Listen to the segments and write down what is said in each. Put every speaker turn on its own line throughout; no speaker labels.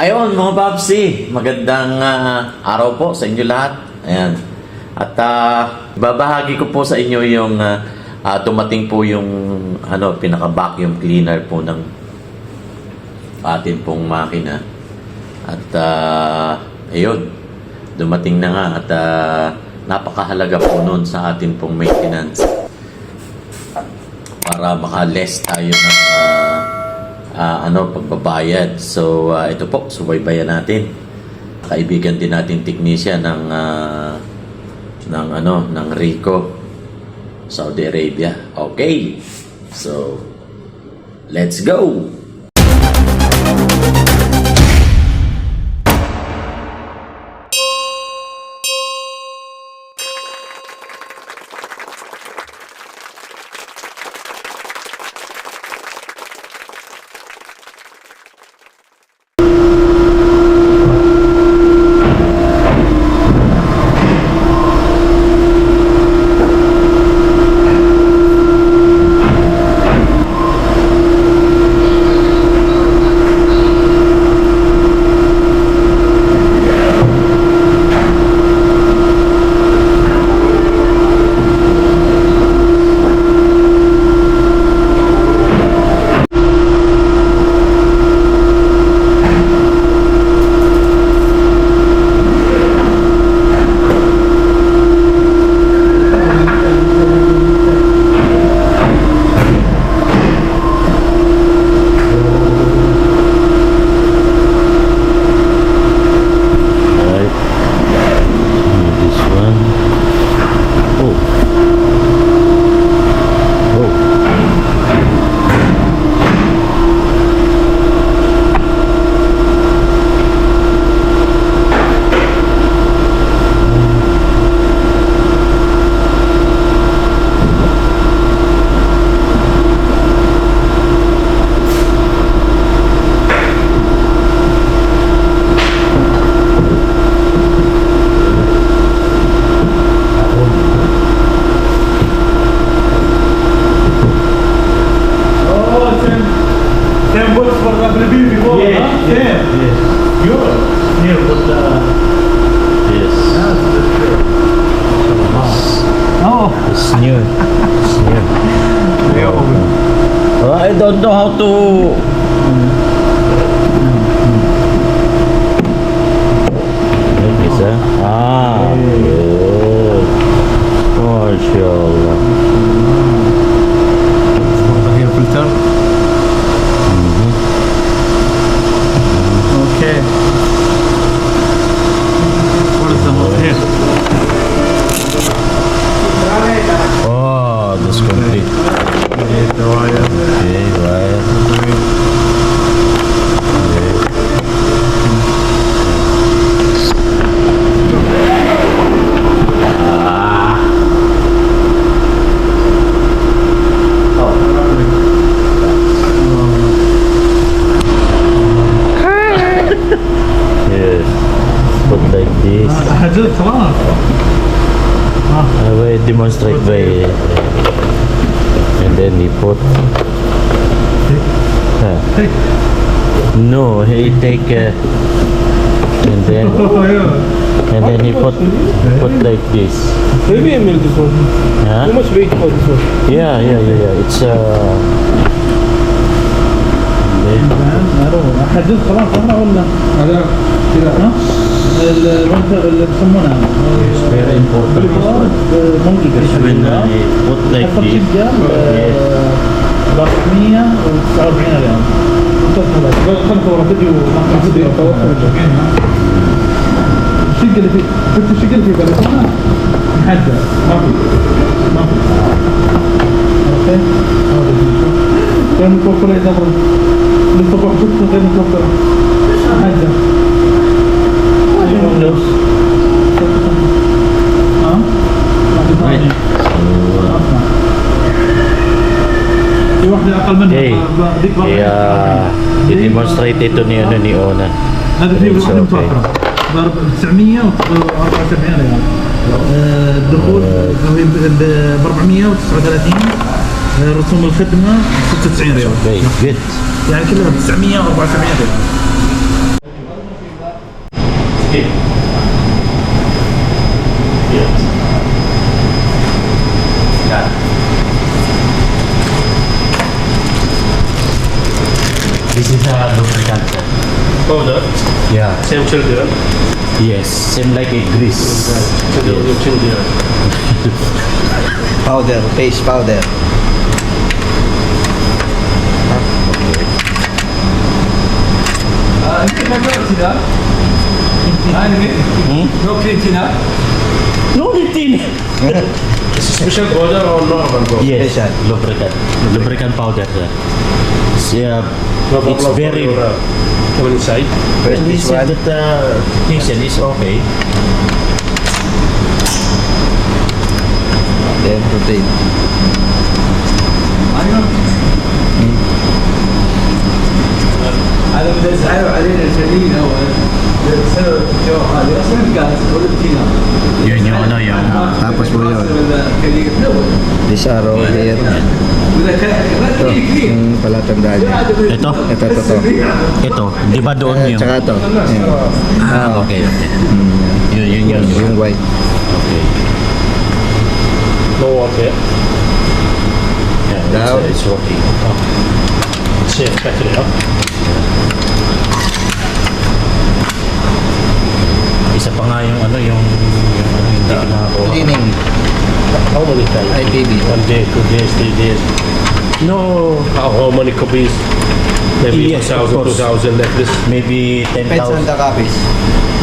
Ayun mga Babsi, magandang araw po sa inyo lahat. Ayan. At babahagi ko po sa inyo yung dumating po yung pinaka-vacuum cleaner po ng atin pong makina. At ayun, dumating na nga at napakahalaga po nun sa atin pong maintenance para maka-less tayo ng pagbabayad. So ito po, subaybayan natin. Kaibigan din natin technician ng Rico, Saudi Arabia. Okay. So let's go. I don't know how to. Good. MashaAllah.
Here filter. Okay. What is the hole here?
Oh, this complete.
The wire.
Okay, right. Yes. Put like this.
حاجات خلاص.
I will demonstrate by and then he put no he take and then he put like this.
Maybe I this one.
Huh?
Too much weight for this one.
Yeah it's
حاجات خلاص أنا ولا هذا كذا ها اللي يسمونها
very important when he put like this. Yes.
449 ريال. خلنا صورة فيديو الشقة اللي فيه شفت الشقة اللي فيه بلكونة محدد ما في اوكي كان متوفر اذا للصبح شفت غير متوفر محدد في واحدة أقل منها
Okay. I-demonstrate ito ni Ona.
هذا في واحدة متوفرة ب 974 ريال. الدخول ب 439 رسوم الخدمة 96 ريال.
Okay, good.
يعني كلها ب 974 ريال.
lubricant, sir.
Powder.
Yeah.
Same children.
Yes, same like a grease.
Children.
Powder, paste powder.
No cleaning up.
No litin.
Is it special powder or normal powder?
Yes,
Special.
lubricant. Lubricant powder, sir. It's very...
Come inside.
First
He
this
said
one.
that he said it's okay.
Then protein.
هذا بدأ يسعر علينا الجميل أول بسبب جو هذه أصلا كانت تقول فينا
Yun yung ano yung...
Tapos po yun. This arrow here.
وإذا كان ما
Ito,
تجي كثير
yung palatandaan niya.
Ito?
Ito.
Ito, di ba doon yung...
Tsaka ito. Yan.
Ah, okay, okay. Yun.
Yung white.
Okay.
No water.
Yeah,
Down.
it's working.
Safe battery up.
Isa pa nga yung ano, yung hindi nakakuha.
Cleaning.
How many times?
IPB.
1 day, 2 days, 3 days.
No,
How many copies? Maybe
Yes, of
1,000,
course.
2,000 like this.
maybe
Depends on
10,000.
the copies.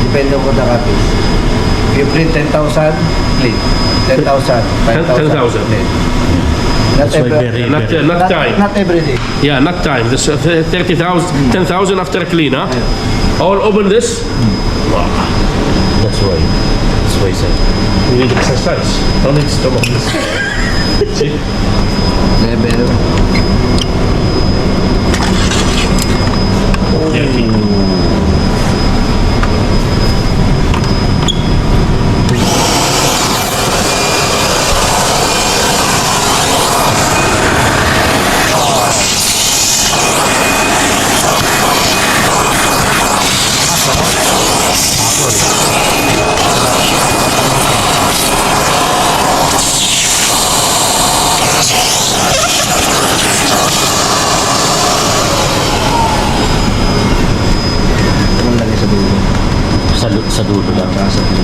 Depende on the copies. If you print 10,000, clean. 10,000, 5,000.
10,000.
clean. Not
That's why
every,
very,
Not,
very...
not time.
not every day.
Yeah, not time. This 30,000, 10,000 after clean, huh? All open this. Wow.
That's why, sir.
You need exercise. Don't need stomach. See?
Level.
Dirty.
Ito mong lagay sa dulo.
Sa dulo lang.
Saka sa dulo.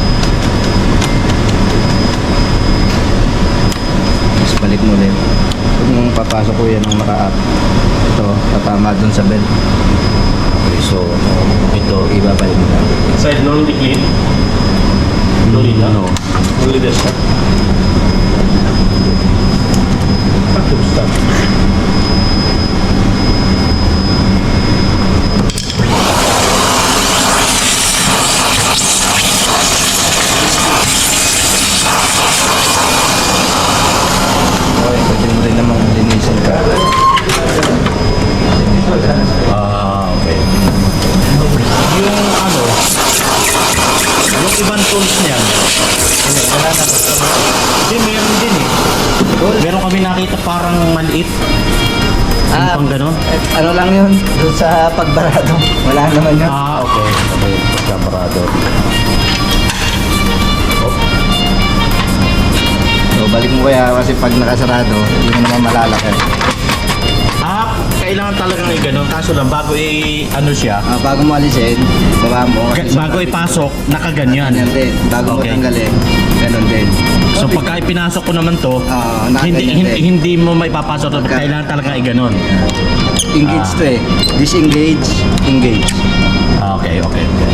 Tapos balik mo ulit. Huwag mong papasok ko yan ng naka-up. Ito, tatama dun sa belt.
Okay, so, ito,
Ibabalik mo lang.
Inside no need to clean. No need, huh?
no.
Only this, huh? Have to start.
Okay, pwede mo rin namang linisin ka.
Ah, okay. Yung ano, yung ibang tools niyan,
Wala na.
hindi, meron din eh. Meron kami nakita parang maliit. Yung pang ganon.
Ano lang yun? Doon sa pagbarado. Wala naman yun.
Ah, okay. Okay, pagkabarado.
So, balik mo kaya kasi pag nakasarado, hindi mo naman malalaki.
Ah, kailangan talagang i-ganon. Kaso lang, bago ano siya,
Bago mo alisin, baba mo. Kasi
bago ipasok, nakaganyan.
Ganyan din. Bago
Okay.
mo tanggalin, ganun din.
So pagka ipinasok ko naman to, hindi,
nakaganyan din.
hindi mo maipapasok to. Kailangan talaga i-ganon.
Engage to eh. Disengage, engage.
Ah, okay, okay, okay.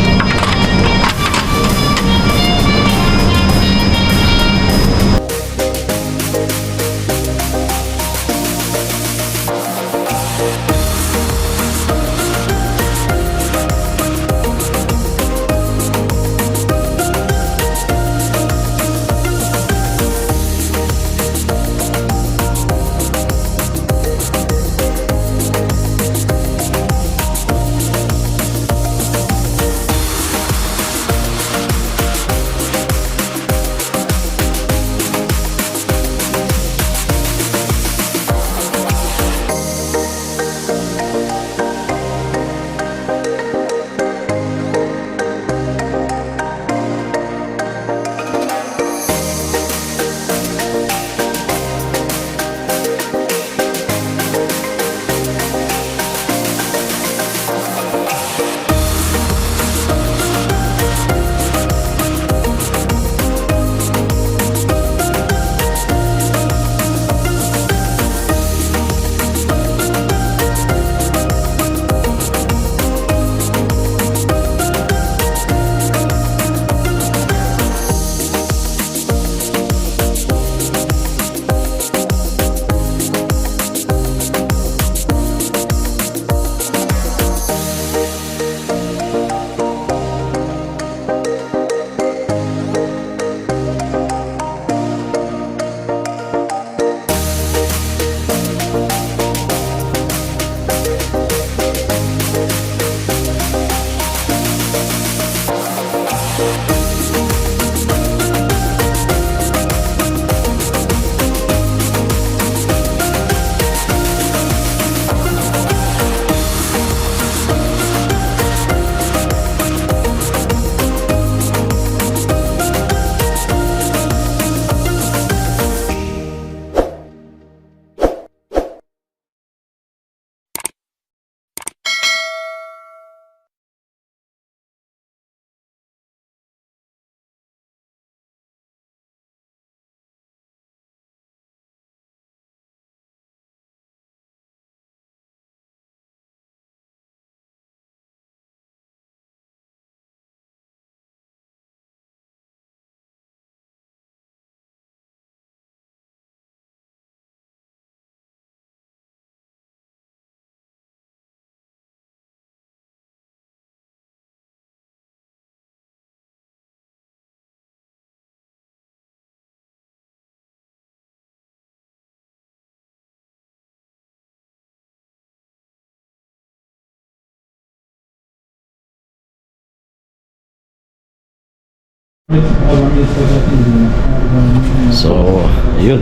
So, ayun.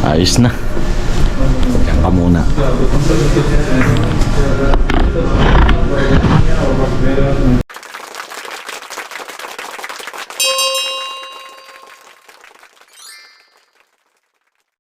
Ayos na. Diyan ka muna.